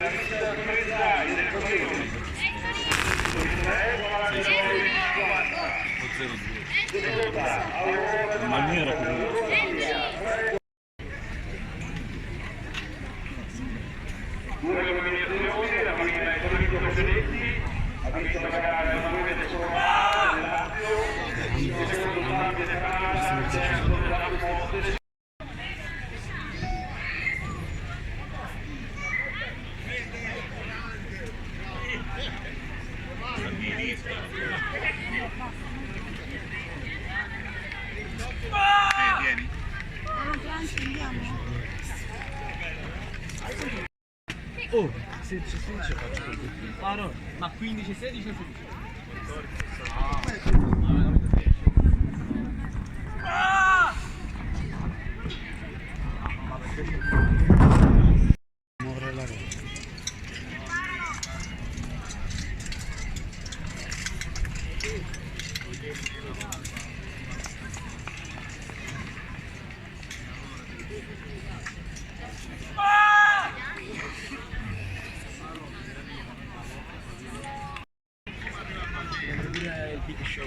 Maniera Due nominazioni, la famiglia Enrico Precedenti ha visto la gara del Comune del Sormano, del Lazio, il secondo Fabio De Cana, il terzo del Lazio Monte. Vieni. Oh, se faccio così. Ah no, ma 15, 16 o 16? Muovere la rete. Il big show.